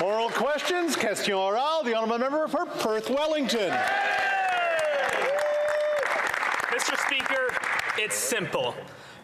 Oral questions, question orale. The honourable member for Perth Wellington. Mr. Speaker, it's simple.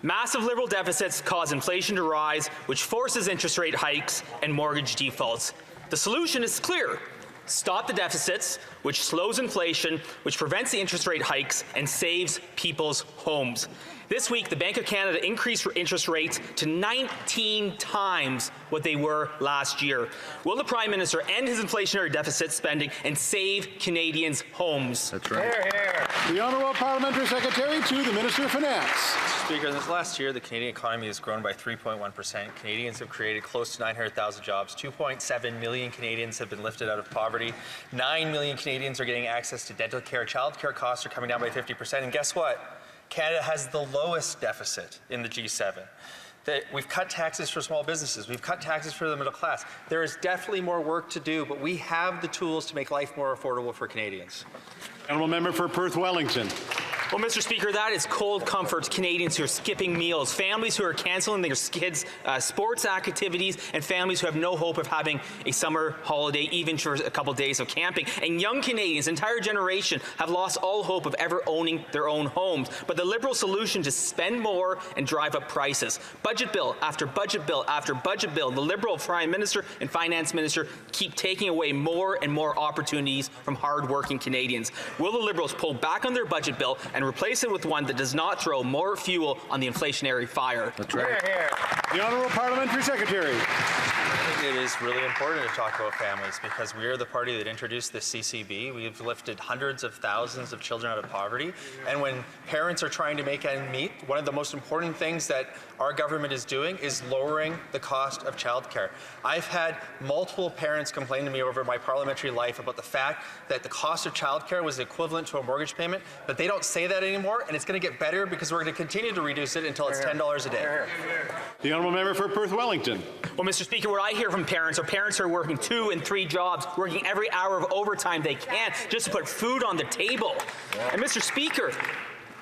Massive Liberal deficits cause inflation to rise, which forces interest rate hikes and mortgage defaults. The solution is clear. Stop the deficits, which slows inflation, which prevents the interest rate hikes, and saves people's homes. This week, the Bank of Canada increased interest rates to 19 times what they were last year. Will the Prime Minister end his inflationary deficit spending and save Canadians' homes? That's right. Hear, hear. The Honourable Parliamentary Secretary to the Minister of Finance. Speaker, in this last year, the Canadian economy has grown by 3.1%. Canadians have created close to 900,000 jobs. 2.7 million Canadians have been lifted out of poverty. 9 million Canadians are getting access to dental care. Child care costs are coming down by 50%. And guess what? Canada has the lowest deficit in the G7. We've cut taxes for small businesses. We've cut taxes for the middle class. There is definitely more work to do, but we have the tools to make life more affordable for Canadians. Honourable member for Perth Wellington. Well, Mr. Speaker, that is cold comfort to Canadians who are skipping meals, families who are cancelling their kids' sports activities, and families who have no hope of having a summer holiday, even for a couple days of camping. And young Canadians, entire generation, have lost all hope of ever owning their own homes. But the Liberal solution to spend more and drive up prices. Budget bill after budget bill after budget bill, the Liberal Prime Minister and Finance Minister keep taking away more and more opportunities from hard-working Canadians. Will the Liberals pull back on their budget bill and replace it with one that does not throw more fuel on the inflationary fire? That's right. The Honourable Parliamentary Secretary. I think it is really important to talk about families because we are the party that introduced the CCB. We've lifted hundreds of thousands of children out of poverty. And when parents are trying to make ends meet, one of the most important things that our government is doing is lowering the cost of childcare. I've had multiple parents complain to me over my parliamentary life about the fact that the cost of childcare was equivalent to a mortgage payment, but they don't say that anymore, and it's going to get better because we're going to continue to reduce it until it's $10 a day. The honourable member for Perth Wellington. Well, Mr. Speaker, what I hear from parents are parents who are working 2 and 3 jobs, working every hour of overtime they can just to put food on the table. And Mr. Speaker,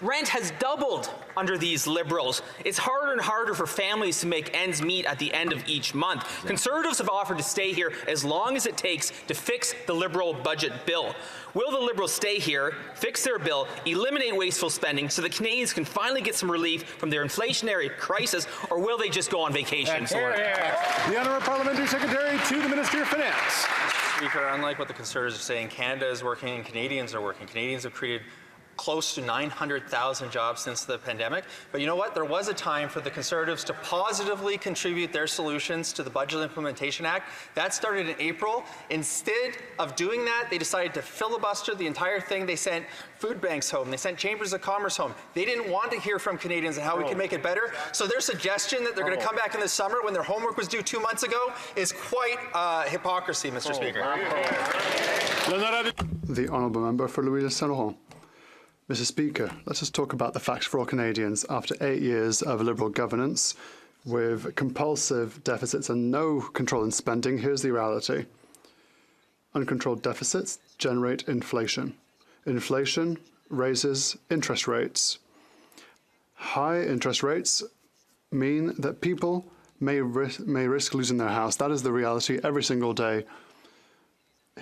rent has doubled under these Liberals. It's harder and harder for families to make ends meet at the end of each month. Conservatives have offered to stay here as long as it takes to fix the Liberal budget bill. Will the Liberals stay here, fix their bill, eliminate wasteful spending so that Canadians can finally get some relief from their inflationary crisis, or will they just go on vacation? The Honourable Parliamentary Secretary to the Minister of Finance. Speaker, unlike what the Conservatives are saying, Canada is working and Canadians are working. Canadians have created close to 900,000 jobs since the pandemic. But you know what? There was a time for the Conservatives to positively contribute their solutions to the Budget Implementation Act. That started in April. Instead of doing that, they decided to filibuster the entire thing. They sent food banks home. They sent chambers of commerce home. They didn't want to hear from Canadians and how we can make it better. So their suggestion that they're going to come back in the summer when their homework was due 2 months ago is quite hypocrisy, Mr. Speaker. The Honourable Member for Louisa Saint-Laurent. Mr. Speaker, let us talk about the facts for all Canadians. After 8 years of Liberal governance, with compulsive deficits and no control in spending, here's the reality. Uncontrolled deficits generate inflation. Inflation raises interest rates. High interest rates mean that people may risk losing their house. That is the reality every single day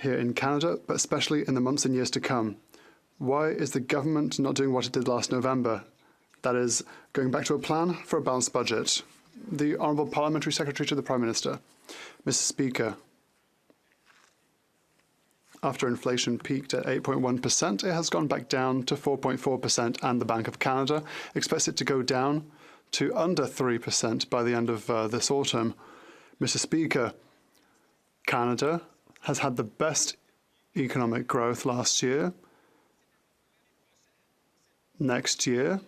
here in Canada, but especially in the months and years to come. Why is the government not doing what it did last November? That is, going back to a plan for a balanced budget. The Honourable Parliamentary Secretary to the Prime Minister. Mr. Speaker, after inflation peaked at 8.1%, it has gone back down to 4.4%, and the Bank of Canada expects it to go down to under 3% by the end of this autumn. Mr. Speaker, Canada has had the best economic growth last year. Next year,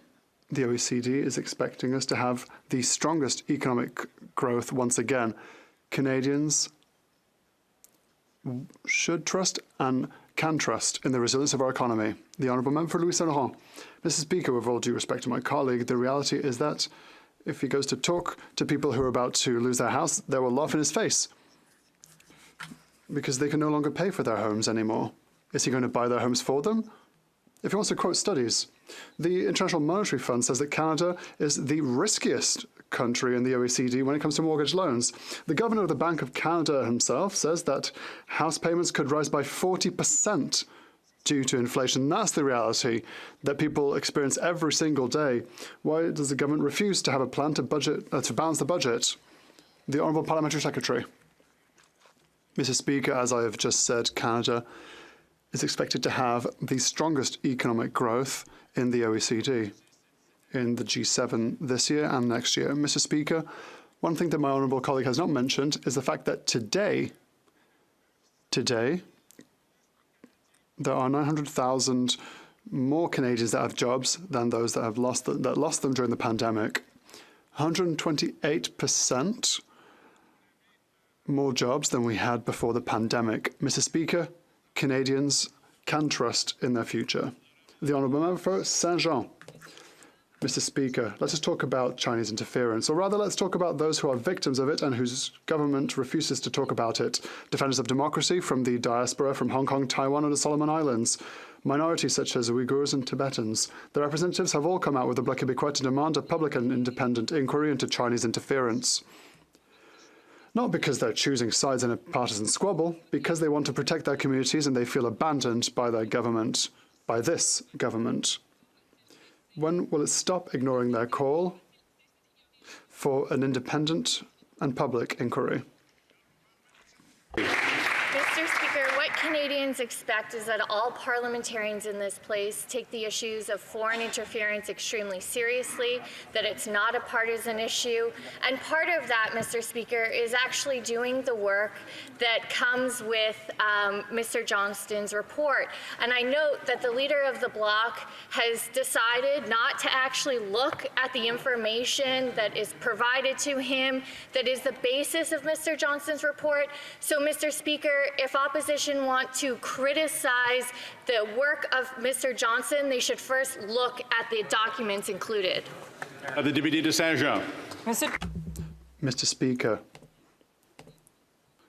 the OECD is expecting us to have the strongest economic growth once again. Canadians should trust and can trust in the resilience of our economy. The Honourable Member for Louisa Saint-Laurent. Mr. Speaker, with all due respect to my colleague, the reality is that if he goes to talk to people who are about to lose their house, they will laugh in his face because they can no longer pay for their homes anymore. Is he going to buy their homes for them? If he wants to quote studies, The International Monetary Fund says that Canada is the riskiest country in the OECD when it comes to mortgage loans. The governor of the Bank of Canada himself says that house payments could rise by 40% due to inflation. That's the reality that people experience every single day. Why does the government refuse to have a plan to balance the budget? The Honourable Parliamentary Secretary. Mr. Speaker, as I have just said, Canada is expected to have the strongest economic growth in the OECD, in the G7 this year and next year. Mr. Speaker, one thing that my honourable colleague has not mentioned is the fact that today, there are 900,000 more Canadians that have jobs than those that have lost them during the pandemic. 128% more jobs than we had before the pandemic. Mr. Speaker, Canadians can trust in their future. The Honourable Member for Saint-Jean. Mr. Speaker, let us talk about Chinese interference, or rather let's talk about those who are victims of it and whose government refuses to talk about it. Defenders of democracy from the diaspora from Hong Kong, Taiwan and the Solomon Islands. Minorities such as Uyghurs and Tibetans. Their representatives have all come out with the Bloc Québécois to demand a public and independent inquiry into Chinese interference. Not because they're choosing sides in a partisan squabble, because they want to protect their communities and they feel abandoned by their government, by this government. When will it stop ignoring their call for an independent and public inquiry? Mr. Speaker, what Canadians expect is that all parliamentarians in this place take the issues of foreign interference extremely seriously, that it's not a partisan issue. And part of that, Mr. Speaker, is actually doing the work that comes with Mr. Johnston's report. And I note that the leader of the Bloc has decided not to actually look at the information that is provided to him that is the basis of Mr. Johnston's report. So, Mr. Speaker, if opposition want to criticize the work of Mr. Johnston, they should first look at the documents included. The Deputy de Saint-Jean. Mr. Speaker,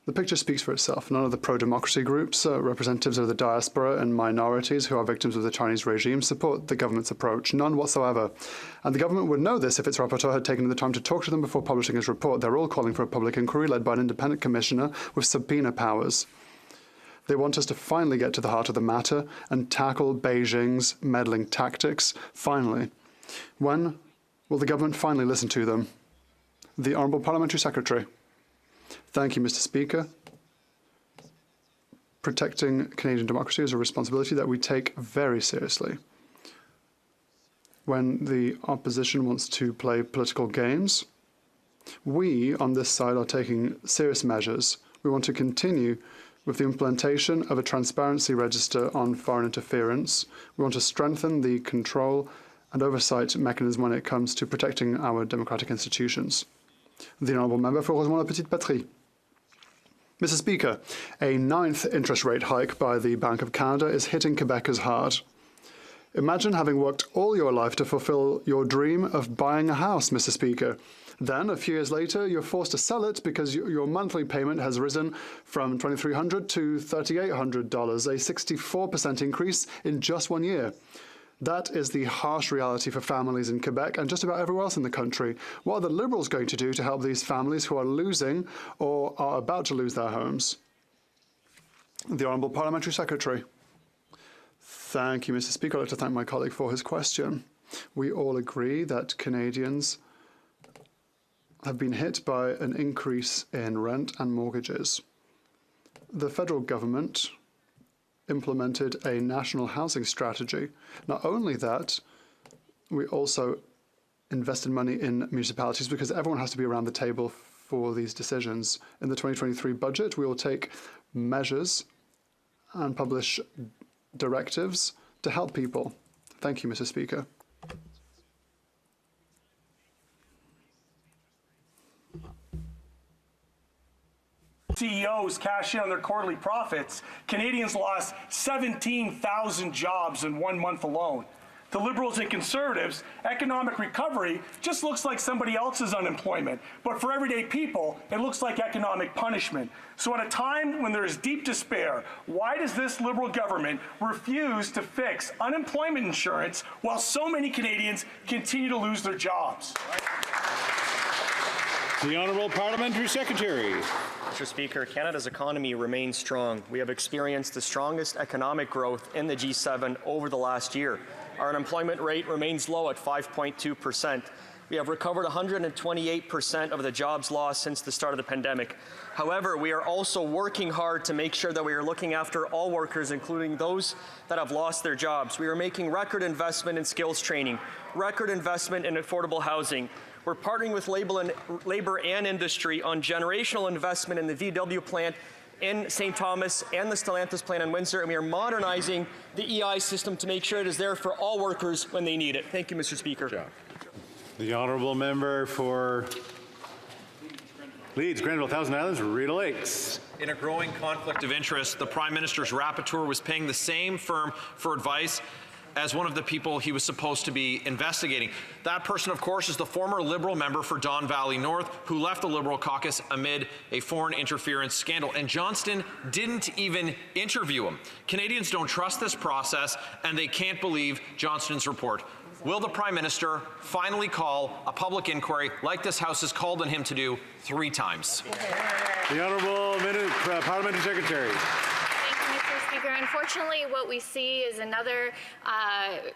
the picture speaks for itself. None of the pro-democracy groups, representatives of the diaspora and minorities who are victims of the Chinese regime support the government's approach. None whatsoever. And the government would know this if its rapporteur had taken the time to talk to them before publishing his report. They're all calling for a public inquiry led by an independent commissioner with subpoena powers. They want us to finally get to the heart of the matter and tackle Beijing's meddling tactics. Finally. When will the government finally listen to them? The Honourable Parliamentary Secretary. Thank you, Mr. Speaker. Protecting Canadian democracy is a responsibility that we take very seriously. When the opposition wants to play political games, we on this side are taking serious measures. We want to continue with the implementation of a transparency register on foreign interference. We want to strengthen the control and oversight mechanism when it comes to protecting our democratic institutions. The Honourable Member for Rosemont-la-Petite-Patrie. Mr. Speaker, a 9th interest rate hike by the Bank of Canada is hitting Quebecers hard. Imagine having worked all your life to fulfill your dream of buying a house, Mr. Speaker. Then, a few years later, you're forced to sell it because your monthly payment has risen from $2,300 to $3,800, a 64% increase in just 1 year. That is the harsh reality for families in Quebec and just about everywhere else in the country. What are the Liberals going to do to help these families who are losing or are about to lose their homes? The Honourable Parliamentary Secretary. Thank you, Mr. Speaker. I'd like to thank my colleague for his question. We all agree that Canadians have been hit by an increase in rent and mortgages. The federal government implemented a national housing strategy. Not only that, we also invested money in municipalities because everyone has to be around the table for these decisions. In the 2023 budget, we will take measures and publish directives to help people. Thank you, Mr. Speaker. CEOs cash in on their quarterly profits, Canadians lost 17,000 jobs in 1 month alone. To Liberals and Conservatives, economic recovery just looks like somebody else's unemployment. But for everyday people, it looks like economic punishment. So at a time when there is deep despair, why does this Liberal government refuse to fix unemployment insurance while so many Canadians continue to lose their jobs? The Honourable Parliamentary Secretary. Mr. Speaker, Canada's economy remains strong. We have experienced the strongest economic growth in the G7 over the last year. Our unemployment rate remains low at 5.2%. We have recovered 128% of the jobs lost since the start of the pandemic. However, we are also working hard to make sure that we are looking after all workers, including those that have lost their jobs. We are making record investment in skills training, record investment in affordable housing. We're partnering with labor and industry on generational investment in the VW plant in St. Thomas and the Stellantis plant in Windsor, and we are modernizing the EI system to make sure it is there for all workers when they need it. Thank you, Mr. Speaker. The Honourable Member for Leeds, Grenville, Thousand Islands, Rideau Lakes. In a growing conflict of interest, the Prime Minister's rapporteur was paying the same firm for advice as one of the people he was supposed to be investigating. That person, of course, is the former Liberal member for Don Valley North, who left the Liberal caucus amid a foreign interference scandal. And Johnston didn't even interview him. Canadians don't trust this process, and they can't believe Johnston's report. Will the Prime Minister finally call a public inquiry like this House has called on him to do 3 times? The Honourable Parliamentary Secretary. Unfortunately, what we see is another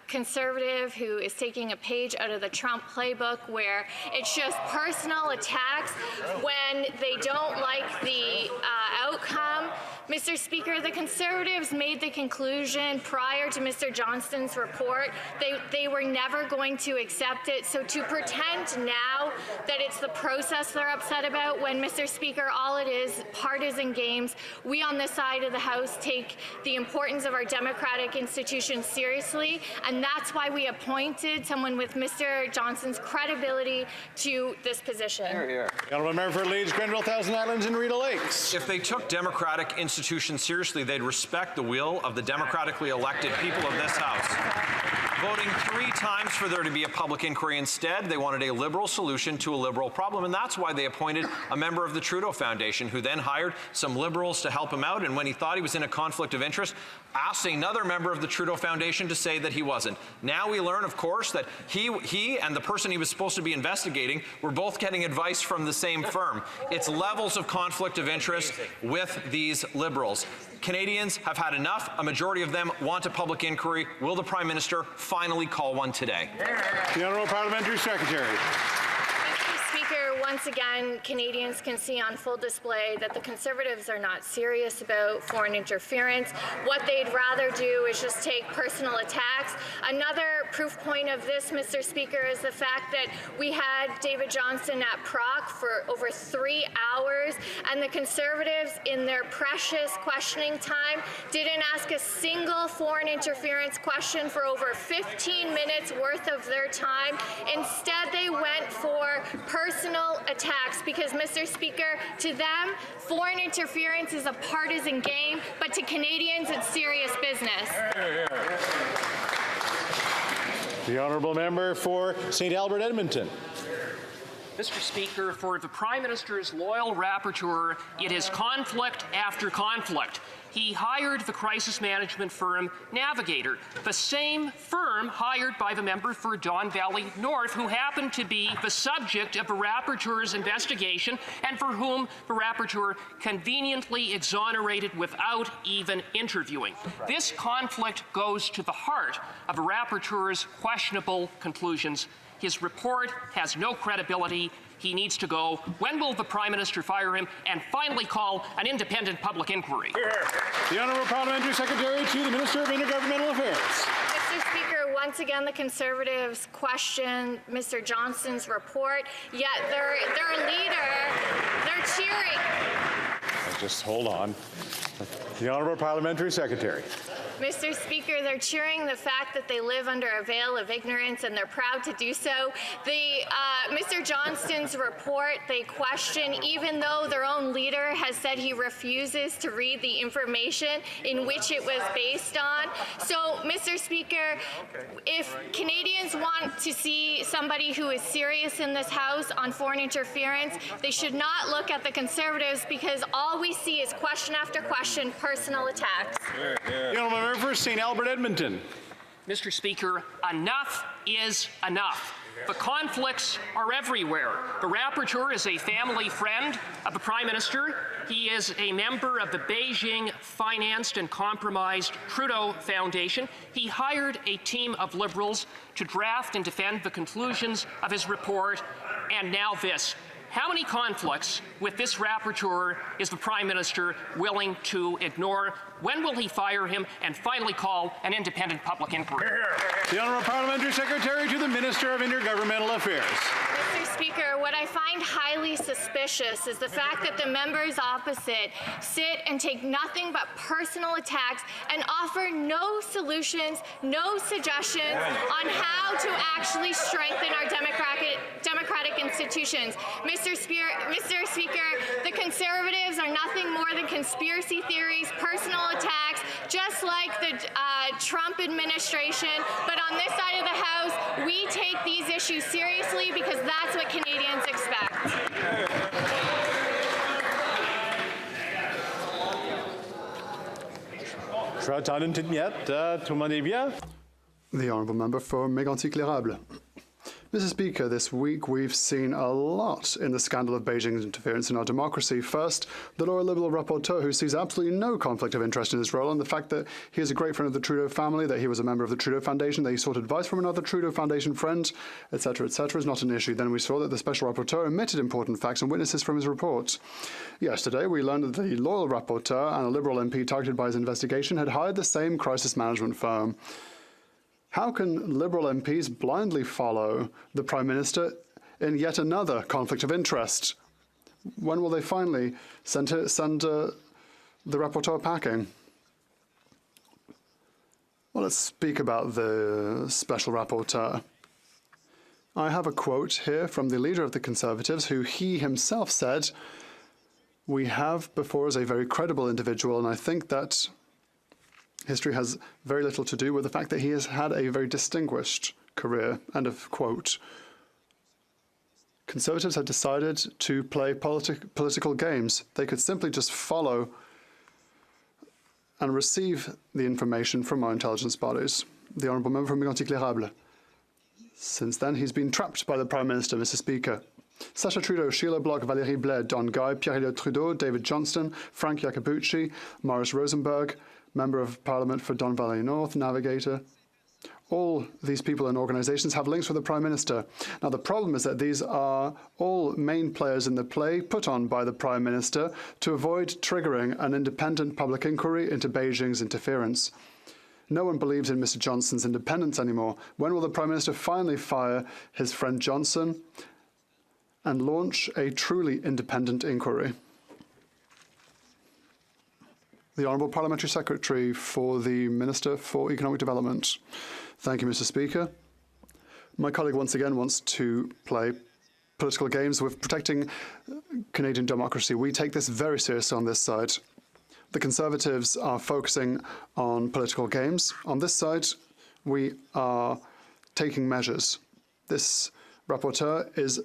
Conservative who is taking a page out of the Trump playbook, where it's just personal attacks when they don't like the outcome. Mr. Speaker, the Conservatives made the conclusion prior to Mr. Johnston's report they were never going to accept it. So to pretend now that it's the process they're upset about, when, Mr. Speaker, all it is partisan games. We on this side of the House take the importance of our democratic institutions seriously, and that's why we appointed someone with Mr. Johnston's credibility to this position. The Honourable Member for Leeds, Grenville, Thousand Islands, and Rideau Lakes. If they took democratic institutions seriously, they'd respect the will of the democratically elected people of this House. Voting 3 times for there to be a public inquiry instead, they wanted a Liberal solution to a Liberal problem, and that's why they appointed a member of the Trudeau Foundation, who then hired some Liberals to help him out, and when he thought he was in a conflict of interest, asked another member of the Trudeau Foundation to say that he wasn't. Now we learn, of course, that he and the person he was supposed to be investigating were both getting advice from the same firm. It's levels of conflict of interest with these Liberals. Canadians have had enough. A majority of them want a public inquiry. Will the Prime Minister finally call one today? The Honourable Parliamentary Secretary. Speaker, once again, Canadians can see on full display that the Conservatives are not serious about foreign interference. What they'd rather do is just take personal attacks. Another proof point of this, Mr. Speaker, is the fact that we had David Johnston at Proc for over 3 hours, and the Conservatives, in their precious questioning time, didn't ask a single foreign interference question for over 15 minutes worth of their time. Instead, they went for personal attacks because, Mr. Speaker, to them, foreign interference is a partisan game, but to Canadians, it's serious business. The Honourable Member for St. Albert Edmonton. Mr. Speaker, for the Prime Minister's loyal rapporteur, it is conflict after conflict. He hired the crisis management firm Navigator, the same firm hired by the member for Don Valley North, who happened to be the subject of a rapporteur's investigation and for whom the rapporteur conveniently exonerated without even interviewing. This conflict goes to the heart of a rapporteur's questionable conclusions. His report has no credibility. He needs to go. When will the Prime Minister fire him and finally call an independent public inquiry? The Honourable Parliamentary Secretary to the Minister of Intergovernmental Affairs. Mr. Speaker, once again, the Conservatives question Mr. Johnston's report, yet their leader, they're cheering. Just hold on. The Honourable Parliamentary Secretary. Mr. Speaker, they're cheering the fact that they live under a veil of ignorance, and they're proud to do so. Mr. Johnston's report, they question, even though their own leader has said he refuses to read the information in which it was based on. So, Mr. Speaker, if Canadians want to see somebody who is serious in this House on foreign interference, they should not look at the Conservatives, because all we see is question after question, personal attacks. The Honourable Member for St. Albert Edmonton. Mr. Speaker, enough is enough. The conflicts are everywhere. The rapporteur is a family friend of the Prime Minister. He is a member of the Beijing-financed and compromised Trudeau Foundation. He hired a team of Liberals to draft and defend the conclusions of his report, and now this. How many conflicts with this rapporteur is the Prime Minister willing to ignore? When will he fire him and finally call an independent public inquiry? The Honourable Parliamentary Secretary to the Minister of Intergovernmental Affairs. Mr. Speaker, what I find highly suspicious is the fact that the members opposite sit and take nothing but personal attacks and offer no solutions, no suggestions on how to actually strengthen our democratic institutions. Mr. Speaker, the Conservatives are nothing more than conspiracy theories, personal attacks, just like the Trump administration. But on this side of the House, we take these issues seriously because that's what Canadians expect. The Honourable Member for Mégantic-L'Érable. Mr. Speaker, this week we've seen a lot in the scandal of Beijing's interference in our democracy. First, the Loyal Liberal rapporteur, who sees absolutely no conflict of interest in his role, and the fact that he is a great friend of the Trudeau family, that he was a member of the Trudeau Foundation, that he sought advice from another Trudeau Foundation friend, etc., is not an issue. Then we saw that the Special Rapporteur omitted important facts and witnesses from his report. Yesterday, we learned that the Loyal rapporteur and a Liberal MP targeted by his investigation had hired the same crisis management firm. How can Liberal MPs blindly follow the Prime Minister in yet another conflict of interest? When will they finally send the rapporteur packing? Well, let's speak about the special rapporteur. I have a quote here from the leader of the Conservatives, who he himself said, "We have before us a very credible individual," and I think that history has very little to do with the fact that he has had a very distinguished career. End of quote. Conservatives have decided to play political games. They could simply just follow and receive the information from our intelligence bodies. The Honourable Member from Mégantic-L'Érable. Since then, he's been trapped by the Prime Minister, Mr. Speaker. Sacha Trudeau, Sheila Bloch, Valérie Blais, Don Guy, Pierre-Éliott Trudeau, David Johnston, Frank Iacobucci, Maurice Rosenberg, Member of Parliament for Don Valley North, Navigator. All these people and organisations have links with the Prime Minister. Now, the problem is that these are all main players in the play put on by the Prime Minister to avoid triggering an independent public inquiry into Beijing's interference. No one believes in Mr. Johnson's independence anymore. When will the Prime Minister finally fire his friend Johnson and launch a truly independent inquiry? The Honourable Parliamentary Secretary for the Minister for Economic Development. Thank you, Mr. Speaker. My colleague once again wants to play political games with protecting Canadian democracy. We take this very seriously on this side. The Conservatives are focusing on political games. On this side, we are taking measures. This rapporteur is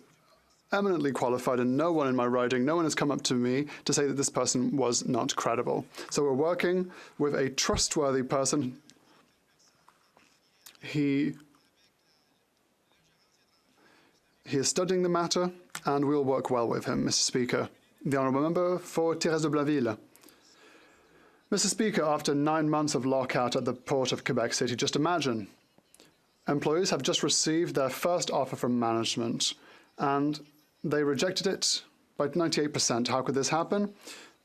eminently qualified, and no one in my riding, no one has come up to me to say that this person was not credible. So we're working with a trustworthy person. He is studying the matter, and we'll work well with him, Mr. Speaker. The Honourable Member for Thérèse de Blainville. Mr. Speaker, after 9 months of lockout at the port of Quebec City, just imagine, employees have just received their first offer from management, and they rejected it by 98%. How could this happen?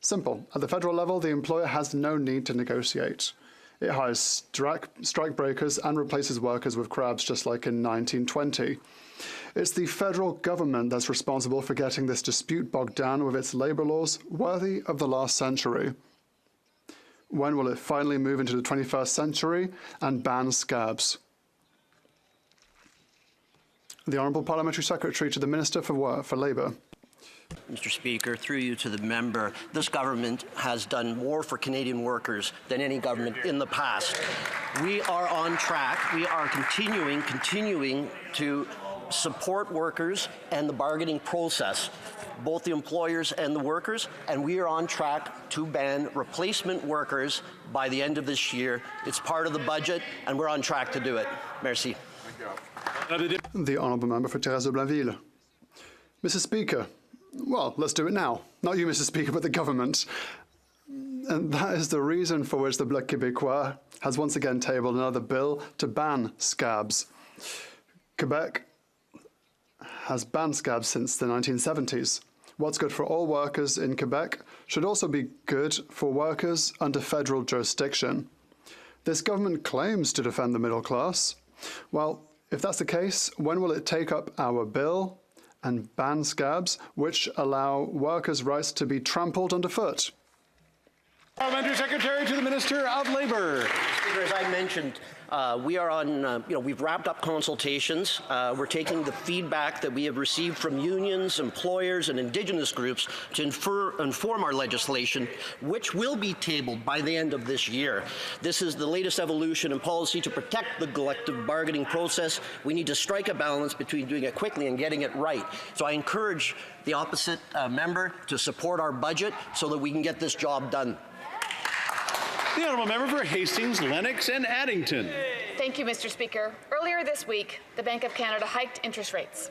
Simple. At the federal level, the employer has no need to negotiate. It hires strike breakers and replaces workers with crabs, just like in 1920. It's the federal government that's responsible for getting this dispute bogged down with its labour laws worthy of the last century. When will it finally move into the 21st century and ban scabs? The Honourable Parliamentary Secretary to the Minister for Labour. Mr. Speaker, through you to the member, this government has done more for Canadian workers than any government in the past. We are on track. We are continuing to support workers and the bargaining process, both the employers and the workers, and we are on track to ban replacement workers by the end of this year. It's part of the budget, and we're on track to do it. Merci. The Honourable Member for Thérèse de Blainville. Mr. Speaker, well, let's do it now. Not you, Mr. Speaker, but the government. And that is the reason for which the Bloc Québécois has once again tabled another bill to ban scabs. Quebec has banned scabs since the 1970s. What's good for all workers in Quebec should also be good for workers under federal jurisdiction. This government claims to defend the middle class. Well, if that's the case, when will it take up our bill and ban scabs, which allow workers' rights to be trampled underfoot? Parliamentary Secretary to the Minister of Labour. Speaker, as I mentioned, we are on, we've wrapped up consultations. We're taking the feedback that we have received from unions, employers, and Indigenous groups to inform our legislation, which will be tabled by the end of this year. This is the latest evolution in policy to protect the collective bargaining process. We need to strike a balance between doing it quickly and getting it right. So I encourage the opposite member to support our budget so that we can get this job done. The Honourable Member for Hastings, Lennox and Addington. Thank you, Mr. Speaker. Earlier this week, the Bank of Canada hiked interest rates.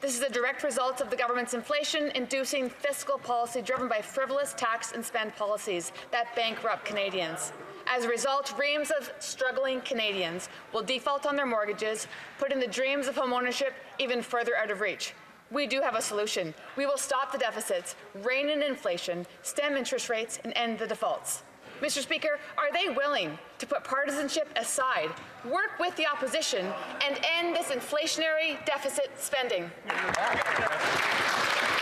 This is a direct result of the government's inflation-inducing fiscal policy driven by frivolous tax and spend policies that bankrupt Canadians. As a result, reams of struggling Canadians will default on their mortgages, putting the dreams of homeownership even further out of reach. We do have a solution. We will stop the deficits, rein in inflation, stem interest rates, and end the defaults. Mr. Speaker, are they willing to put partisanship aside, work with the opposition, and end this inflationary deficit spending?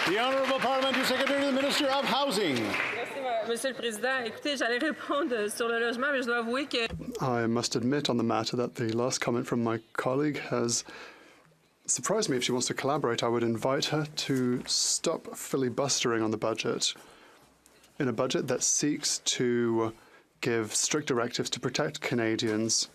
The Honourable Parliamentary Secretary to the Minister of Housing. Monsieur le Président, écoutez, j'allais répondre sur le logement, mais je dois avouer que... I must admit on the matter that the last comment from my colleague has surprised me. If she wants to collaborate, I would invite her to stop filibustering on the budget. In a budget that seeks to give strict directives to protect Canadians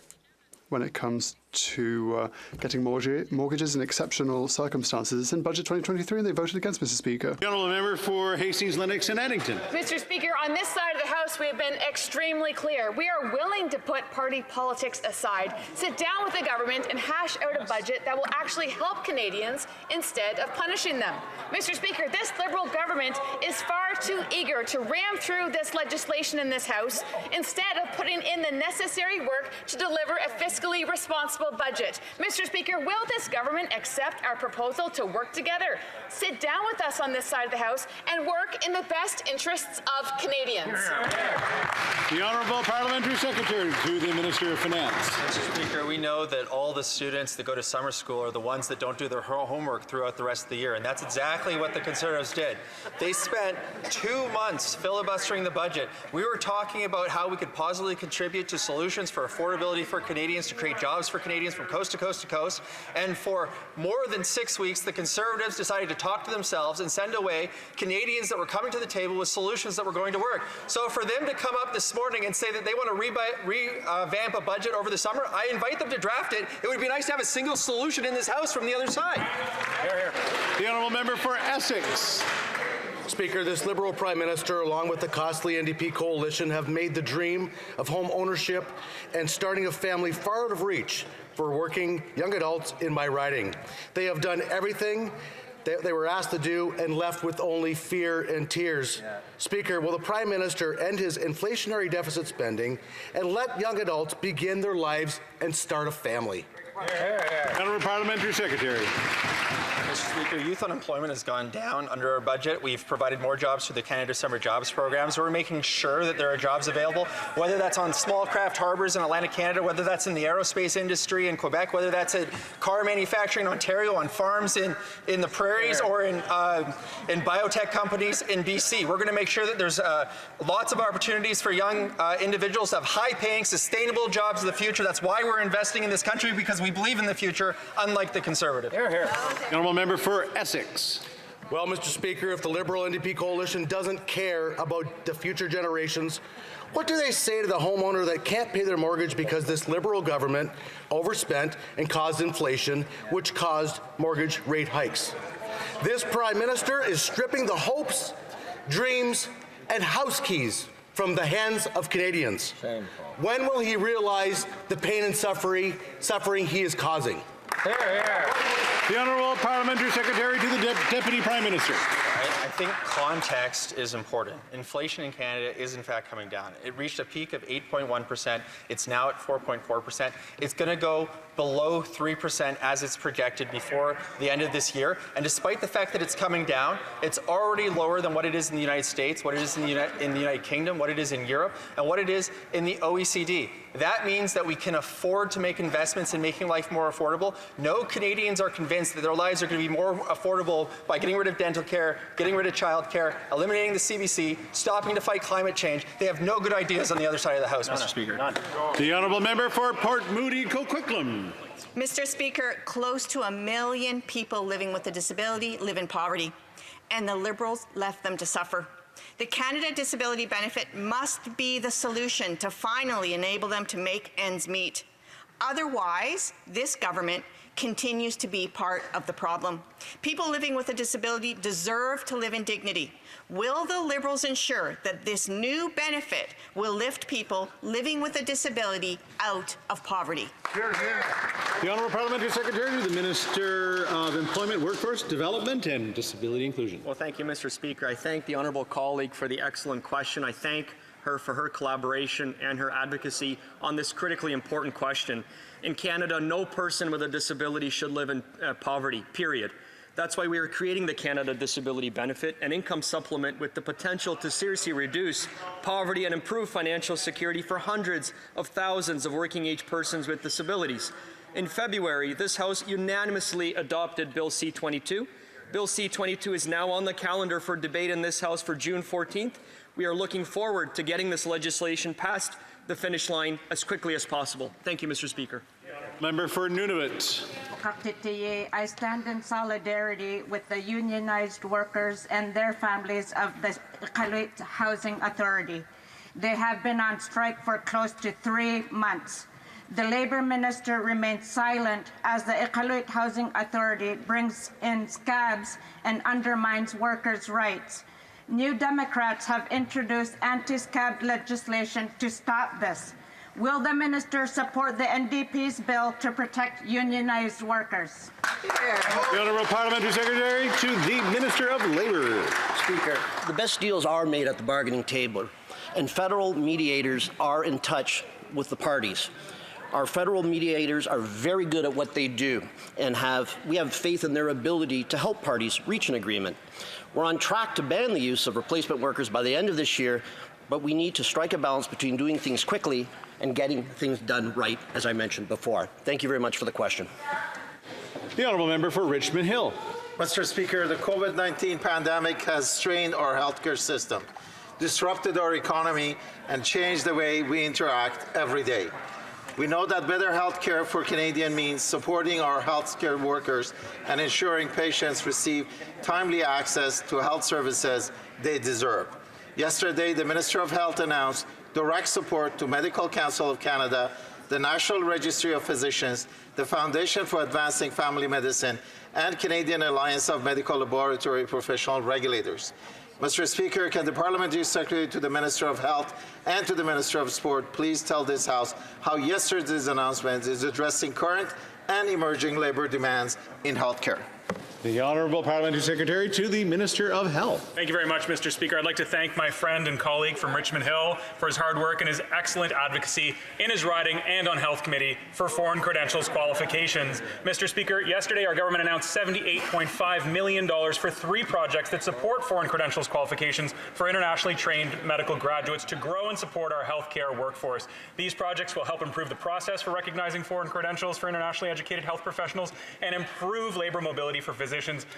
when it comes to getting mortgages in exceptional circumstances. It's in Budget 2023 and they voted against, Mr. Speaker. The Honourable Member for Hastings, Lennox and Addington. Mr. Speaker, on this side of the House, we have been extremely clear. We are willing to put party politics aside, sit down with the government and hash out a budget that will actually help Canadians instead of punishing them. Mr. Speaker, this Liberal government is far too eager to ram through this legislation in this House instead of putting in the necessary work to deliver a fiscally responsible budget. Mr. Speaker, will this government accept our proposal to work together, sit down with us on this side of the House, and work in the best interests of Canadians? The Honourable Parliamentary Secretary to the Minister of Finance. Mr. Speaker, we know that all the students that go to summer school are the ones that don't do their homework throughout the rest of the year, and that's exactly what the Conservatives did. They spent 2 months filibustering the budget. We were talking about how we could positively contribute to solutions for affordability for Canadians, to create jobs for Canadians from coast to coast to coast, and for more than 6 weeks, the Conservatives decided to talk to themselves and send away Canadians that were coming to the table with solutions that were going to work. So for them to come up this morning and say that they want to revamp a budget over the summer, I invite them to draft it. It would be nice to have a single solution in this House from the other side. Hear, hear. The Honourable Member for Essex. Speaker, this Liberal Prime Minister, along with the costly NDP coalition, have made the dream of home ownership and starting a family far out of reach for working young adults in my riding. They have done everything that they were asked to do and left with only fear and tears. Yeah. Speaker, will the Prime Minister end his inflationary deficit spending and let young adults begin their lives and start a family? Honourable Parliamentary Secretary. Mr. Speaker, youth unemployment has gone down under our budget. We've provided more jobs through the Canada Summer Jobs Program, so we're making sure that there are jobs available, whether that's on small craft harbors in Atlantic Canada, whether that's in the aerospace industry in Quebec, whether that's at car manufacturing in Ontario, on farms in the prairies, or in biotech companies in BC. We're going to make sure that there's lots of opportunities for young individuals to have high-paying, sustainable jobs in the future. That's why we're investing in this country, because we believe in the future, unlike the Conservative. Here, here. The honourable member for Essex. Well, Mr. Speaker, if the Liberal NDP coalition doesn't care about the future generations, what do they say to the homeowner that can't pay their mortgage because this Liberal government overspent and caused inflation, which caused mortgage rate hikes? This Prime Minister is stripping the hopes, dreams, and house keys from the hands of Canadians. Shameful. When will he realize the pain and suffering he is causing? Here, here. The Honourable Parliamentary Secretary to the Deputy Prime Minister. I think context is important. Inflation in Canada is in fact coming down. It reached a peak of 8.1%. It's now at 4.4%. It's going to go below 3% as it's projected before the end of this year. And despite the fact that it's coming down, it's already lower than what it is in the United States, what it is in the United Kingdom, what it is in Europe, and what it is in the OECD. That means that we can afford to make investments in making life more affordable. No Canadians are convinced that their lives are going to be more affordable by getting rid of dental care, getting rid of child care, eliminating the CBC, stopping to fight climate change. They have no good ideas on the other side of the House, Mr. Speaker. None. The honourable member for Port Moody Coquitlam. Mr. Speaker, close to 1 million people living with a disability live in poverty, and the Liberals left them to suffer. The Canada Disability Benefit must be the solution to finally enable them to make ends meet. Otherwise, this government continues to be part of the problem. People living with a disability deserve to live in dignity. Will the Liberals ensure that this new benefit will lift people living with a disability out of poverty? Here, here. The Honourable Parliamentary Secretary to the Minister of Employment, Workforce Development and Disability Inclusion. Well, thank you, Mr. Speaker. I thank the honourable colleague for the excellent question. I thank her for her collaboration and her advocacy on this critically important question. In Canada, no person with a disability should live in poverty, period. That's why we are creating the Canada Disability Benefit, an income supplement with the potential to seriously reduce poverty and improve financial security for hundreds of thousands of working-age persons with disabilities. In February, this House unanimously adopted Bill C-22. Bill C-22 is now on the calendar for debate in this House for June 14th. We are looking forward to getting this legislation past the finish line as quickly as possible. Thank you, Mr. Speaker. Member for Nunavut. I stand in solidarity with the unionized workers and their families of the Iqaluit Housing Authority. They have been on strike for close to 3 months. The Labour Minister remains silent as the Iqaluit Housing Authority brings in scabs and undermines workers' rights. New Democrats have introduced anti-scab legislation to stop this. Will the minister support the NDP's bill to protect unionized workers? The Honourable Parliamentary Secretary to the Minister of Labour. Speaker, the best deals are made at the bargaining table, and federal mediators are in touch with the parties. Our federal mediators are very good at what they do, and we have faith in their ability to help parties reach an agreement. We're on track to ban the use of replacement workers by the end of this year, but we need to strike a balance between doing things quickly and getting things done right, as I mentioned before. Thank you very much for the question. The honourable member for Richmond Hill. Mr. Speaker, the COVID-19 pandemic has strained our healthcare system, disrupted our economy, and changed the way we interact every day. We know that better health care for Canadians means supporting our healthcare workers and ensuring patients receive timely access to health services they deserve. Yesterday, the Minister of Health announced direct support to Medical Council of Canada, the National Registry of Physicians, the Foundation for Advancing Family Medicine, and Canadian Alliance of Medical Laboratory Professional Regulators. Mr. Speaker, can the Parliamentary Secretary to the Minister of Health and to the Minister of Sport please tell this House how yesterday's announcement is addressing current and emerging labour demands in healthcare? The Honourable Parliamentary Secretary to the Minister of Health. Thank you very much, Mr. Speaker. I'd like to thank my friend and colleague from Richmond Hill for his hard work and his excellent advocacy in his riding and on Health Committee for foreign credentials qualifications. Mr. Speaker, yesterday our government announced $78.5 million for 3 projects that support foreign credentials qualifications for internationally trained medical graduates to grow and support our healthcare workforce. These projects will help improve the process for recognizing foreign credentials for internationally educated health professionals and improve labor mobility for physicians,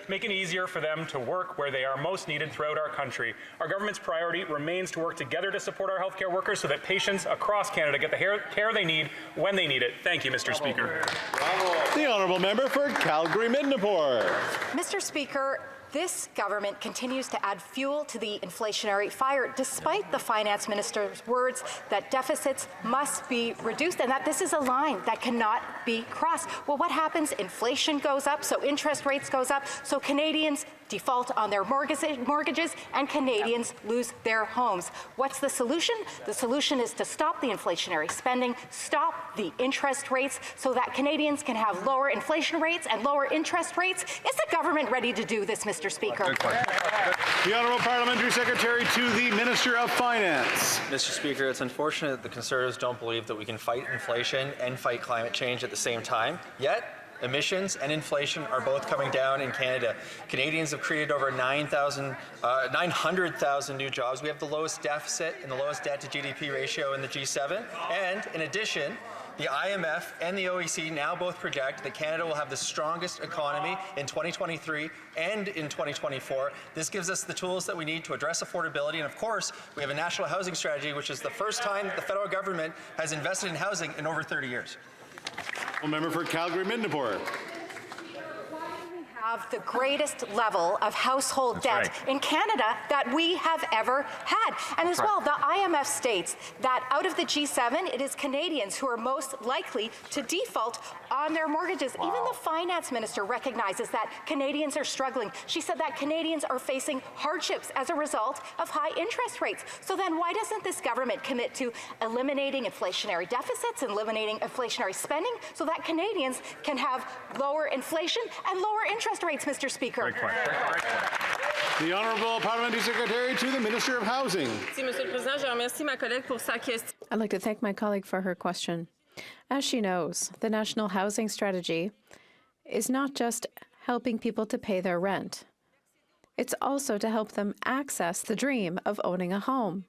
making it easier for them to work where they are most needed throughout our country. Our government's priority remains to work together to support our healthcare workers so that patients across Canada get the care they need when they need it. Thank you, Mr. Speaker. The Honourable Member for Calgary-Midnapore. Mr. Speaker, this government continues to add fuel to the inflationary fire, despite the finance minister's words that deficits must be reduced and that this is a line that cannot be crossed. Well, what happens? Inflation goes up, so interest rates goes up, so Canadians default on their mortgages and Canadians lose their homes. What's the solution? The solution is to stop the inflationary spending, stop the interest rates so that Canadians can have lower inflation rates and lower interest rates. Is the government ready to do this, Mr. Speaker? The Honourable Parliamentary Secretary to the Minister of Finance. Mr. Speaker, it's unfortunate that the Conservatives don't believe that we can fight inflation and fight climate change at the same time. Yet, emissions and inflation are both coming down in Canada. Canadians have created over 900,000 new jobs. We have the lowest deficit and the lowest debt to GDP ratio in the G7. And in addition, the IMF and the OECD now both project that Canada will have the strongest economy in 2023 and in 2024. This gives us the tools that we need to address affordability. And of course, we have a national housing strategy, which is the first time the federal government has invested in housing in over 30 years. Member for Calgary-Midnapore. Have the greatest level of household debt in Canada that we have ever had. And as well, the IMF states that out of the G7, it is Canadians who are most likely to default on their mortgages. Even the finance minister recognizes that Canadians are struggling. She said that Canadians are facing hardships as a result of high interest rates. So then why doesn't this government commit to eliminating inflationary deficits, eliminating inflationary spending, so that Canadians can have lower inflation and lower interest rates, Mr. Speaker? The Honourable Parliamentary Secretary to the Minister of Housing. I'd like to thank my colleague for her question. As she knows, the National Housing Strategy is not just helping people to pay their rent. It's also to help them access the dream of owning a home.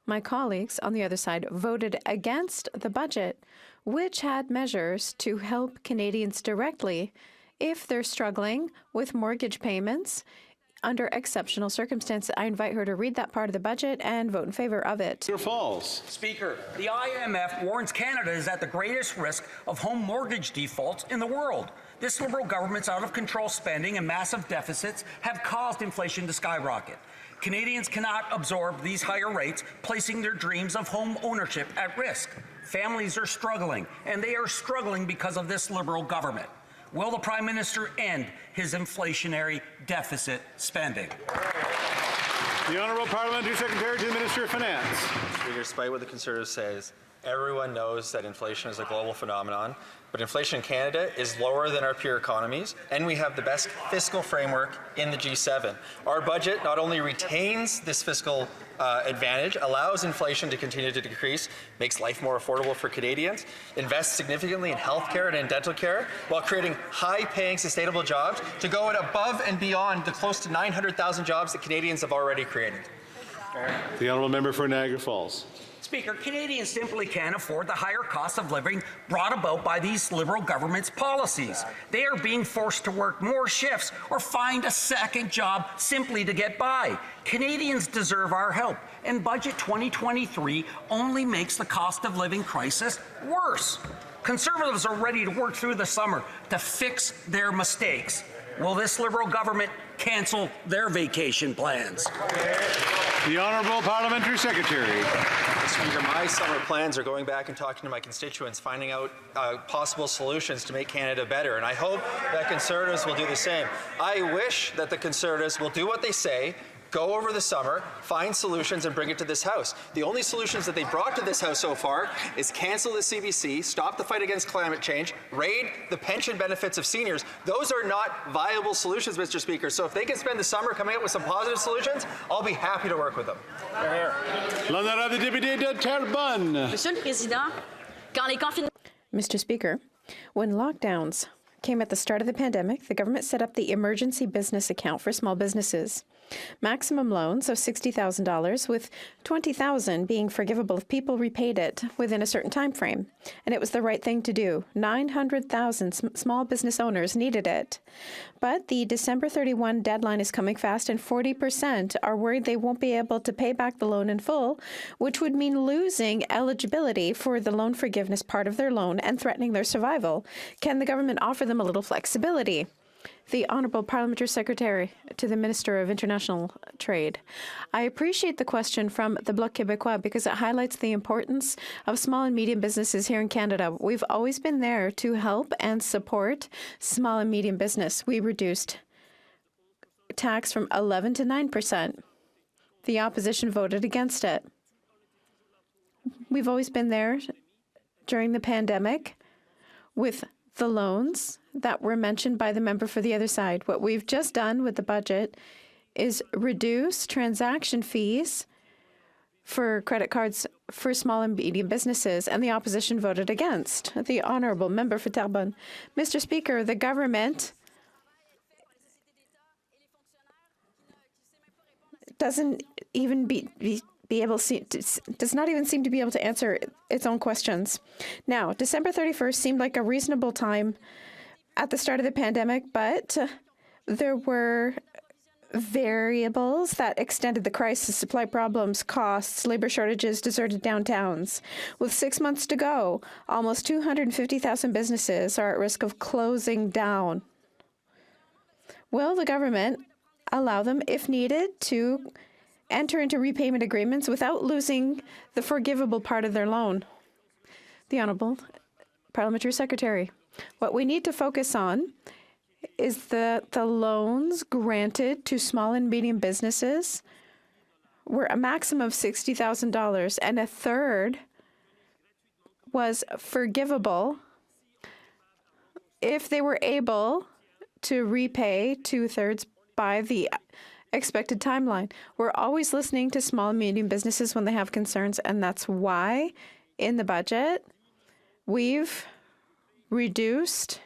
My colleagues on the other side voted against the budget, which had measures to help Canadians directly if they're struggling with mortgage payments under exceptional circumstances. I invite her to read that part of the budget and vote in favour of it. Falls. Speaker, the IMF warns Canada is at the greatest risk of home mortgage defaults in the world. This Liberal government's out-of-control spending and massive deficits have caused inflation to skyrocket. Canadians cannot absorb these higher rates, placing their dreams of home ownership at risk. Families are struggling, and they are struggling because of this Liberal government. Will the Prime Minister end his inflationary deficit spending? The Honourable Parliamentary Secretary to the Minister of Finance. Speaker, despite what the Conservatives say, everyone knows that inflation is a global phenomenon, but inflation in Canada is lower than our peer economies, and we have the best fiscal framework in the G7. Our budget not only retains this fiscal advantage, allows inflation to continue to decrease, makes life more affordable for Canadians, invests significantly in healthcare and in dental care, while creating high-paying, sustainable jobs to go above and beyond the close to 900,000 jobs that Canadians have already created. The Honourable Member for Niagara Falls. Speaker, Canadians simply can't afford the higher cost of living brought about by these Liberal government's policies. They are being forced to work more shifts or find a second job simply to get by. Canadians deserve our help, and Budget 2023 only makes the cost of living crisis worse. Conservatives are ready to work through the summer to fix their mistakes. Will this Liberal government cancel their vacation plans? The Honourable Parliamentary Secretary. Speaker, my summer plans are going back and talking to my constituents, finding out possible solutions to make Canada better, and I hope that Conservatives will do the same. I wish that the Conservatives will do what they say, go over the summer, find solutions, and bring it to this House. The only solutions that they brought to this House so far is cancel the CBC, stop the fight against climate change, raid the pension benefits of seniors. Those are not viable solutions, Mr. Speaker. So if they can spend the summer coming up with some positive solutions, I'll be happy to work with them. L'honorable député de Terrebonne. Monsieur le Président, quand les confinements... Mr. Speaker, when lockdowns came at the start of the pandemic, the government set up the Emergency Business Account for small businesses. Maximum loans of $60,000, with $20,000 being forgivable if people repaid it within a certain time frame. And it was the right thing to do. 900,000 small business owners needed it. But the December 31 deadline is coming fast, and 40% are worried they won't be able to pay back the loan in full, which would mean losing eligibility for the loan forgiveness part of their loan and threatening their survival. Can the government offer them a little flexibility? The Honourable Parliamentary Secretary to the Minister of International Trade. I appreciate the question from the Bloc Québécois because it highlights the importance of small and medium businesses here in Canada. We've always been there to help and support small and medium business. We reduced tax from 11% to 9%. The opposition voted against it. We've always been there during the pandemic with the loans that were mentioned by the member for the other side. What we've just done with the budget is reduce transaction fees for credit cards for small and medium businesses, and the opposition voted against. The honourable member for Terrebonne. Mr. Speaker, the government doesn't even does not even seem to be able to answer its own questions. Now, December 31st seemed like a reasonable time at the start of the pandemic, but there were variables that extended the crisis: supply problems, costs, labor shortages, deserted downtowns. With 6 months to go, almost 250,000 businesses are at risk of closing down. Will the government allow them, if needed, to enter into repayment agreements without losing the forgivable part of their loan? The Honourable Parliamentary Secretary. What we need to focus on is that the loans granted to small and medium businesses were a maximum of $60,000, and a third was forgivable if they were able to repay 2/3 by the expected timeline. We're always listening to small and medium businesses when they have concerns, and that's why in the budget we've reduced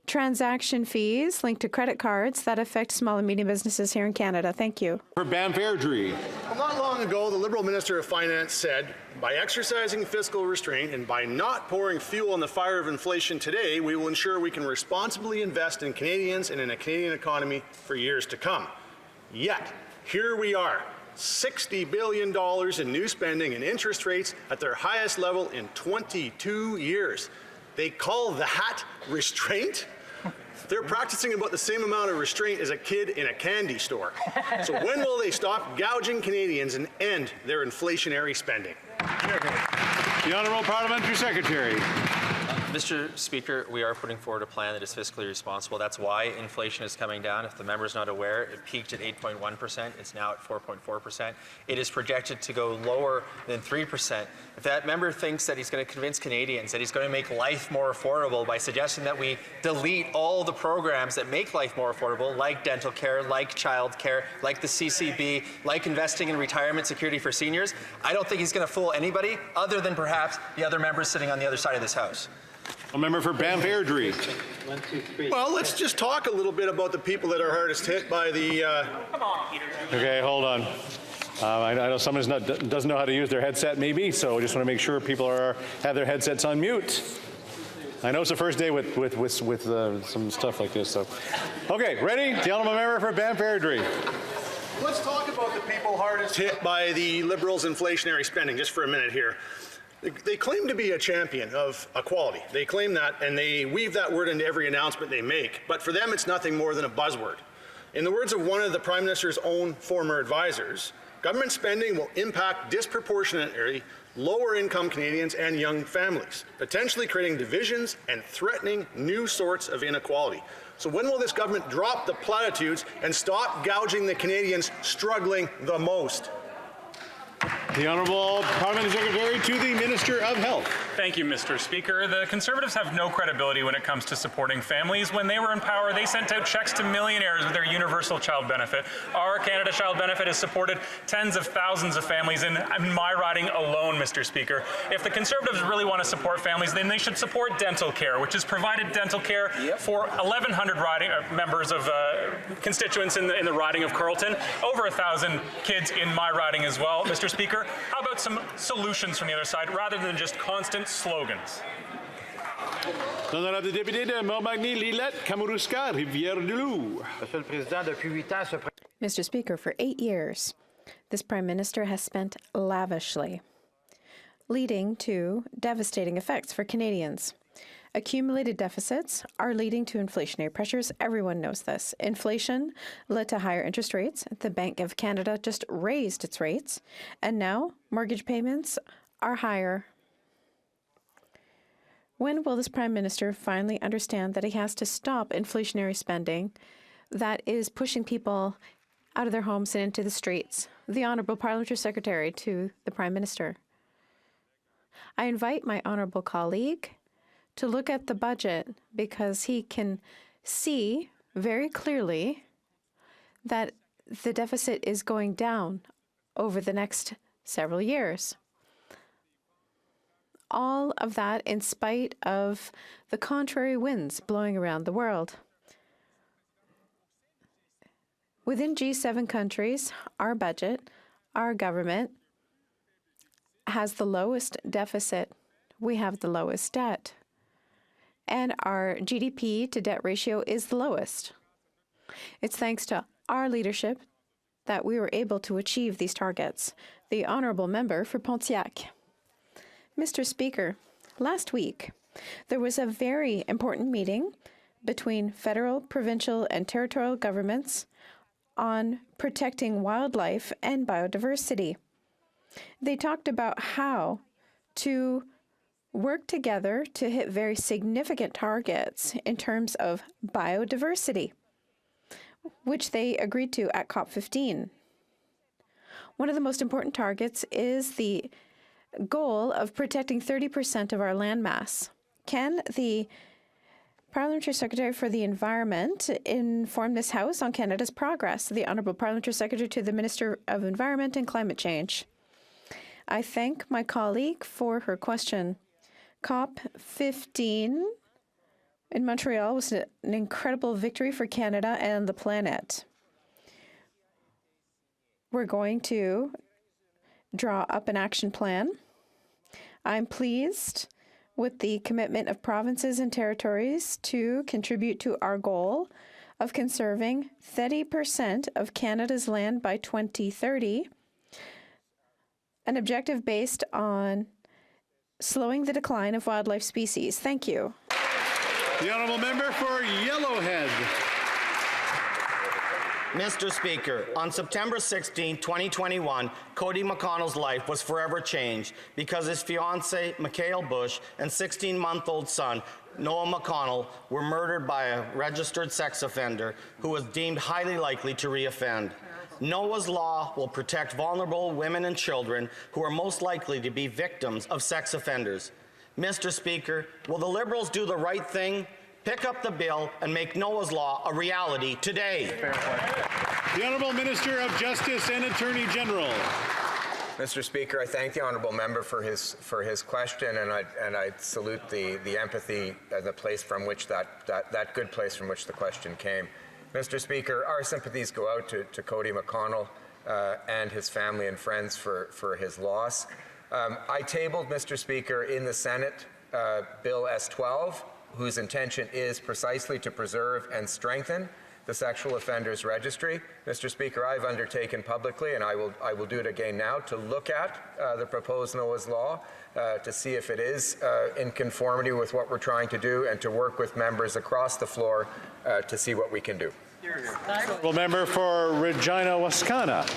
transaction fees linked to credit cards that affect small and medium businesses here in Canada. Thank you. For Bam Fairdrie. Well, not long ago, the Liberal Minister of Finance said, by exercising fiscal restraint and by not pouring fuel on the fire of inflation today, we will ensure we can responsibly invest in Canadians and in a Canadian economy for years to come. Yet, here we are, $60 billion in new spending and interest rates at their highest level in 22 years. They call that restraint? They're practicing about the same amount of restraint as a kid in a candy store. So when will they stop gouging Canadians and end their inflationary spending? The Honourable Parliamentary Secretary. Mr. Speaker, we are putting forward a plan that is fiscally responsible. That's why inflation is coming down. If the member is not aware, it peaked at 8.1%. It's now at 4.4%. It is projected to go lower than 3%. If that member thinks that he's going to convince Canadians that he's going to make life more affordable by suggesting that we delete all the programs that make life more affordable, like dental care, like child care, like the CCB, like investing in retirement security for seniors, I don't think he's going to fool anybody other than perhaps the other members sitting on the other side of this House. A member for Bam Fairdrie. Well, let's just talk a little bit about the people that are hardest hit by the... Okay, hold on. I know someone doesn't know how to use their headset, maybe, so I just want to make sure people have their headsets on mute. I know it's the first day with some stuff like this, so. Okay, ready? The Honourable Member for Bam Fairdrie. Let's talk about the people hardest hit by the Liberals' inflationary spending just for a minute here. They claim to be a champion of equality. They claim that, and they weave that word into every announcement they make. But for them, it's nothing more than a buzzword. In the words of one of the Prime Minister's own former advisors, Government spending will impact disproportionately lower-income Canadians and young families, potentially creating divisions and threatening new sorts of inequality. So when will this government drop the platitudes and stop gouging the Canadians struggling the most? The Honourable Parliamentary Secretary to the Minister of Health. Thank you, Mr. Speaker. The Conservatives have no credibility when it comes to supporting families. When they were in power, they sent out checks to millionaires with their universal child benefit. Our Canada Child Benefit has supported tens of thousands of families in my riding alone, Mr. Speaker. If the Conservatives really want to support families, then they should support dental care, which has provided dental care for 1,100 members of constituents in the riding of Carleton, over 1,000 kids in my riding as well, Mr. Speaker. How about some solutions from the other side rather than just constant slogans? Honorable député de Montmagny, Lillette, Kamouraska, Rivière-du-Loup. Mr. Speaker, for 8 years, this Prime Minister has spent lavishly, leading to devastating effects for Canadians. Accumulated deficits are leading to inflationary pressures. Everyone knows this. Inflation led to higher interest rates. The Bank of Canada just raised its rates, and now mortgage payments are higher. When will this Prime Minister finally understand that he has to stop inflationary spending that is pushing people out of their homes and into the streets? The Honourable Parliamentary Secretary to the Prime Minister. I invite my honourable colleague to look at the budget because he can see very clearly that the deficit is going down over the next several years. All of that in spite of the contrary winds blowing around the world. Within G7 countries, our budget, our government, has the lowest deficit. We have the lowest debt. And our GDP to debt ratio is the lowest. It's thanks to our leadership that we were able to achieve these targets. The Honourable Member for Pontiac. Mr. Speaker, last week, there was a very important meeting between federal, provincial, and territorial governments on protecting wildlife and biodiversity. They talked about how to work together to hit very significant targets in terms of biodiversity, which they agreed to at COP15. One of the most important targets is the goal of protecting 30% of our land mass. Can the Parliamentary Secretary for the Environment inform this House on Canada's progress? The Honourable Parliamentary Secretary to the Minister of Environment and Climate Change. I thank my colleague for her question. COP15 in Montreal was an incredible victory for Canada and the planet. We're going to draw up an action plan. I'm pleased with the commitment of provinces and territories to contribute to our goal of conserving 30% of Canada's land by 2030, an objective based on slowing the decline of wildlife species. Thank you. The Honourable Member for Yellowhead. Mr. Speaker, on September 16, 2021, Cody McConnell's life was forever changed because his fiancée, Mikhail Bush, and 16-month-old son, Noah McConnell, were murdered by a registered sex offender who was deemed highly likely to reoffend. Noah's law will protect vulnerable women and children who are most likely to be victims of sex offenders. Mr. Speaker, will the Liberals do the right thing? Pick up the bill and make Noah's Law a reality today. The Honourable Minister of Justice and Attorney General. Mr. Speaker, I thank the honourable member for his question, and I salute the empathy and the place from which that good place from which the question came. Mr. Speaker, our sympathies go out to Cody McConnell and his family and friends for his loss. I tabled, Mr. Speaker, in the Senate Bill S-12, whose intention is precisely to preserve and strengthen the Sexual Offenders Registry. Mr. Speaker, I've undertaken publicly, and I will do it again now, to look at the proposed Noah's Law to see if it is in conformity with what we're trying to do, and to work with members across the floor to see what we can do. Honourable Member for Regina Wascana.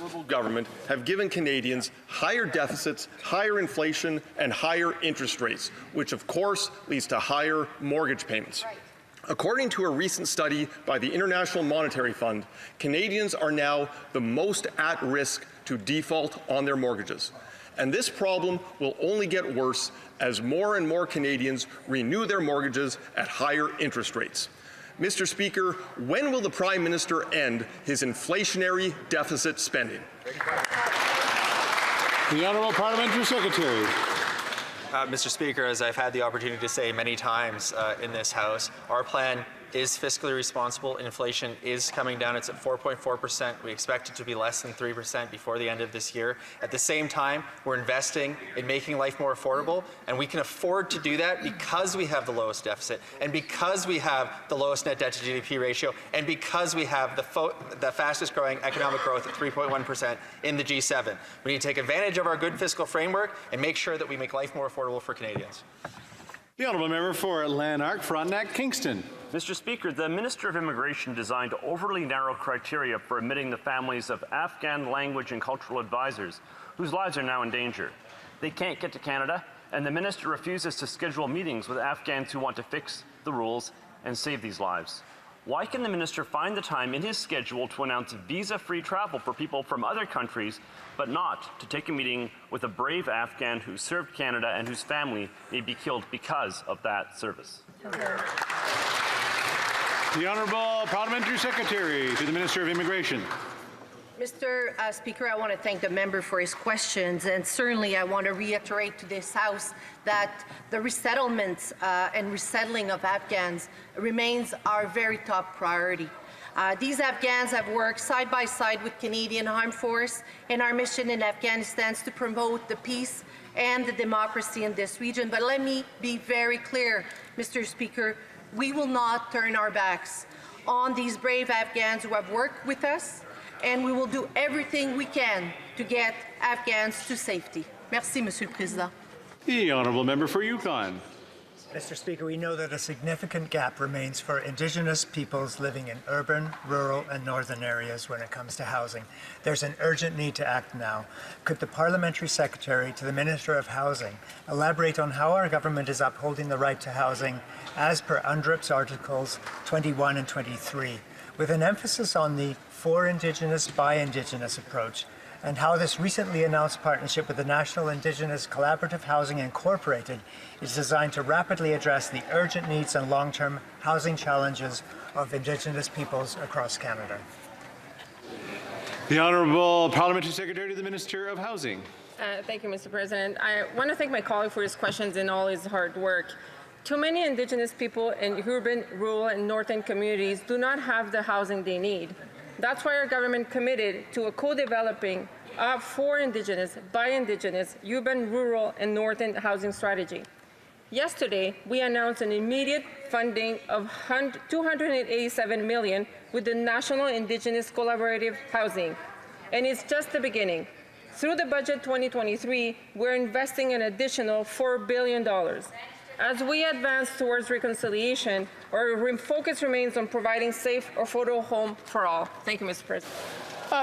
Liberal government have given Canadians higher deficits, higher inflation, and higher interest rates, which of course leads to higher mortgage payments. According to a recent study by the International Monetary Fund, Canadians are now the most at risk to default on their mortgages. And this problem will only get worse as more and more Canadians renew their mortgages at higher interest rates. Mr. Speaker, when will the Prime Minister end his inflationary deficit spending? The Honourable Parliamentary Secretary. Mr. Speaker, as I've had the opportunity to say many times in this House, our plan is fiscally responsible. Inflation is coming down. It's at 4.4%. We expect it to be less than 3% before the end of this year. At the same time, we're investing in making life more affordable, and we can afford to do that because we have the lowest deficit, and because we have the lowest net debt to GDP ratio, and because we have the fastest growing economic growth at 3.1% in the G7. We need to take advantage of our good fiscal framework and make sure that we make life more affordable for Canadians. The Honourable Member for Lanark, Frontenac, Kingston. Mr. Speaker, the Minister of Immigration designed overly narrow criteria for admitting the families of Afghan language and cultural advisors whose lives are now in danger. They can't get to Canada, and the Minister refuses to schedule meetings with Afghans who want to fix the rules and save these lives. Why can the Minister find the time in his schedule to announce visa-free travel for people from other countries, but not to take a meeting with a brave Afghan who served Canada and whose family may be killed because of that service? The Honourable Parliamentary Secretary to the Minister of Immigration. Mr. Speaker, I want to thank the member for his questions, and certainly I want to reiterate to this House that the resettlements and resettling of Afghans remains our very top priority. These Afghans have worked side by side with Canadian Armed Force, and our mission in Afghanistan is to promote the peace and the democracy in this region. But let me be very clear, Mr. Speaker, we will not turn our backs on these brave Afghans who have worked with us, and we will do everything we can to get Afghans to safety. Merci, Monsieur le Président. The Honourable Member for Yukon. Mr. Speaker, we know that a significant gap remains for Indigenous peoples living in urban, rural, and northern areas when it comes to housing. There's an urgent need to act now. Could the Parliamentary Secretary to the Minister of Housing elaborate on how our government is upholding the right to housing as per UNDRIP's Articles 21 and 23, with an emphasis on the for Indigenous, by Indigenous approach, and how this recently announced partnership with the National Indigenous Collaborative Housing Incorporated is designed to rapidly address the urgent needs and long-term housing challenges of Indigenous peoples across Canada. The Honourable Parliamentary Secretary to the Minister of Housing. Thank you, Mr. President. I want to thank my colleague for his questions and all his hard work. Too many Indigenous people in urban, rural, and northern communities do not have the housing they need. That's why our government committed to a co-developing for Indigenous, by Indigenous, urban, rural, and northern housing strategy. Yesterday, we announced an immediate funding of $287 million with the National Indigenous Collaborative Housing, and it's just the beginning. Through the budget 2023, we're investing an additional $4 billion. As we advance towards reconciliation, our focus remains on providing safe, affordable home for all. Thank you, Mr. President.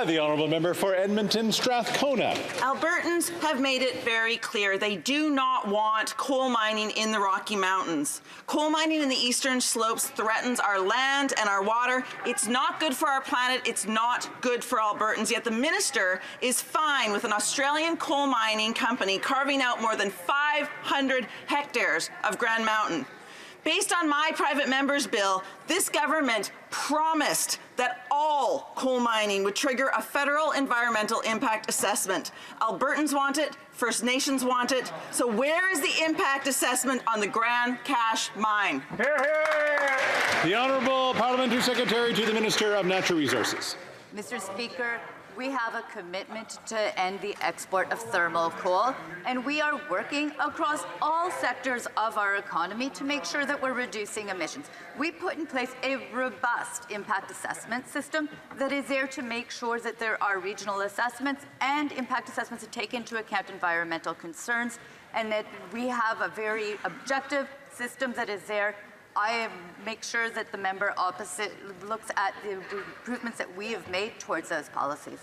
The Honourable Member for Edmonton Strathcona. Albertans have made it very clear they do not want coal mining in the Rocky Mountains. Coal mining in the eastern slopes threatens our land and our water. It's not good for our planet. It's not good for Albertans. Yet the minister is fine with an Australian coal mining company carving out more than 500 hectares of Grand Mountain. Based on my private member's bill, this government promised that all coal mining would trigger a federal environmental impact assessment. Albertans want it, First Nations want it, so where is the impact assessment on the Grand Cache mine? The Honourable Parliamentary Secretary to the Minister of Natural Resources. Mr. Speaker, we have a commitment to end the export of thermal coal, and we are working across all sectors of our economy to make sure that we're reducing emissions. We put in place a robust impact assessment system that is there to make sure that there are regional assessments and impact assessments that take into account environmental concerns, and that we have a very objective system that is there. I make sure that the member opposite looks at the improvements that we have made towards those policies.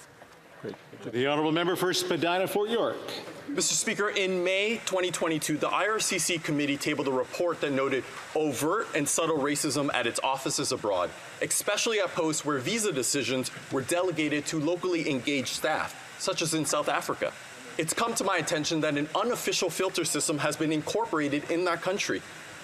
The honourable member for Spadina, Fort York. Mr. Speaker, in May 2022, the IRCC committee tabled a report that noted overt and subtle racism at its offices abroad, especially at posts where visa decisions were delegated to locally engaged staff, such as in South Africa. It's come to my attention that an unofficial filter system has been incorporated in that country.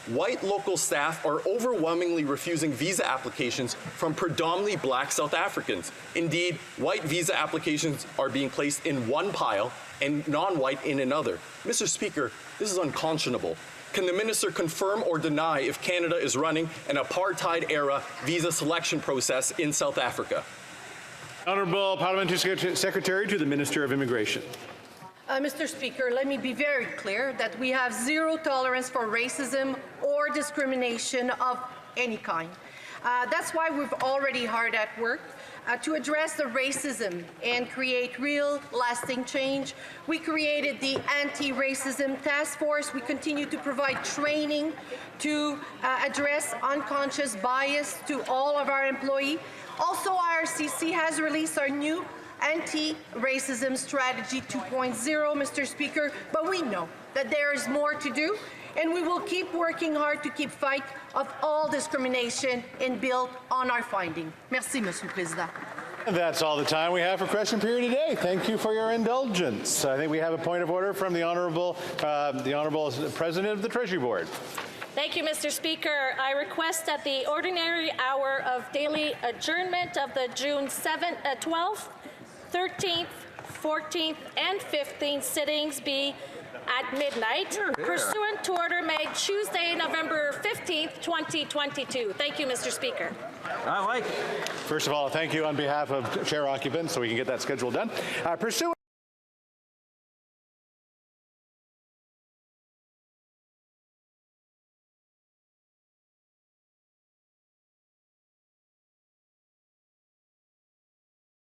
White local staff are overwhelmingly refusing visa applications from predominantly black South Africans. Indeed, white visa applications are being placed in one pile and non-white in another. Mr. Speaker, this is unconscionable. Can the minister confirm or deny if Canada is running an apartheid-era visa selection process in South Africa? Honourable Parliamentary Secretary to the Minister of Immigration. Mr. Speaker, let me be very clear that we have zero tolerance for racism or discrimination of any kind. That's why we've already hard at work to address the racism and create real lasting change. We created the Anti-Racism Task Force. We continue to provide training to address unconscious bias to all of our employees. Also, IRCC has released our new Anti-Racism Strategy 2.0, Mr. Speaker, but we know that there is more to do, and we will keep working hard to keep fight of all discrimination and build on our finding. Merci, Monsieur le Président. And that's all the time we have for question period today. Thank you for your indulgence. I think we have a point of order from the Honourable President of the Treasury Board. Thank you, Mr. Speaker. I request that the ordinary hour of daily adjournment of the June 12th, 13th, 14th, and 15th sittings be at midnight, pursuant to order made Tuesday, November 15th, 2022. Thank you, Mr. Speaker. First of all, thank you on behalf of chair occupants so we can get that schedule done. Pursuant